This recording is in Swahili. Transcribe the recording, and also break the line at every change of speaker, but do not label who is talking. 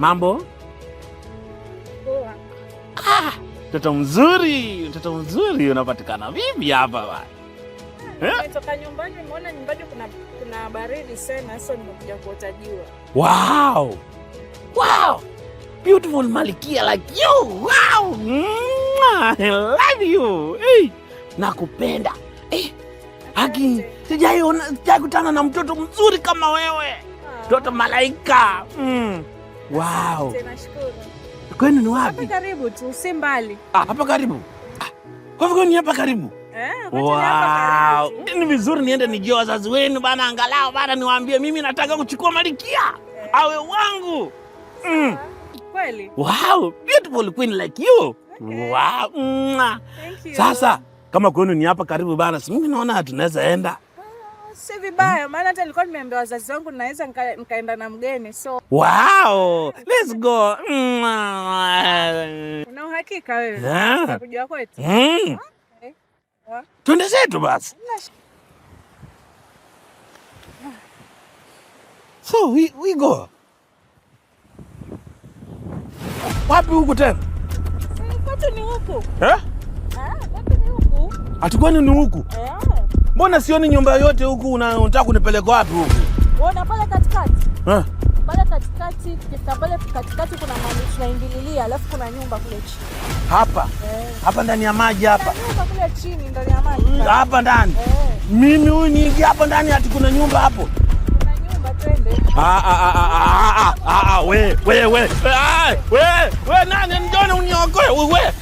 Mambo?
Poa.
Mtoto mzuri unapatikana vipi hapa bwana?
Nimetoka nyumbani, nimeona nyumbani kuna baridi sana, sasa nimekuja kuota jua.
Wow. Beautiful Malikia like you. Wow. I love you. Hey. Nakupenda. Haki, sijaikutana na mtoto mzuri kama wewe. Mtoto malaika. Wow.
Nashukuru.
Kwani ni wapi?
Hapa karibu tu, si mbali.
Hapa karibu. Kwa hivyo ni hapa karibu. Wow. Ni vizuri niende nijue wazazi wenu bana, angalau bana niwaambie mimi nataka kuchukua Malikia. Awe wangu.
Kweli?
Wow, beautiful queen like you.
Okay.
Wow.
Thank you.
Sasa kama kwenu ni hapa karibu bana, si mimi naona tunaweza enda.
Si vibaya, maana hata nilikuwa nimeambia wazazi wangu naweza nikaenda na mgeni. So
wow, let's go.
Una uhakika wewe? Unakujua kwetu?
Okay. Twende zetu basi. So we go. Wapi huku tena?
Kwetu ni huku.
Kwetu ni huku. Atukwani ni huku? Mbona sioni nyumba yote huku, unataka kunipeleka wapi huku?
Unaona pale katikati? Pale katikati, tukifika pale katikati kuna mahali tunaingililia, alafu kuna nyumba kule chini.
Hapa? Hapa ndani ya maji hapa?
Nyumba kule chini ndani ya maji.
Hapa ndani? Mimi huyu niingie hapa ndani ati kuna nyumba hapo?
Kuna nyumba, twende.
We nani njone uniokoe? We.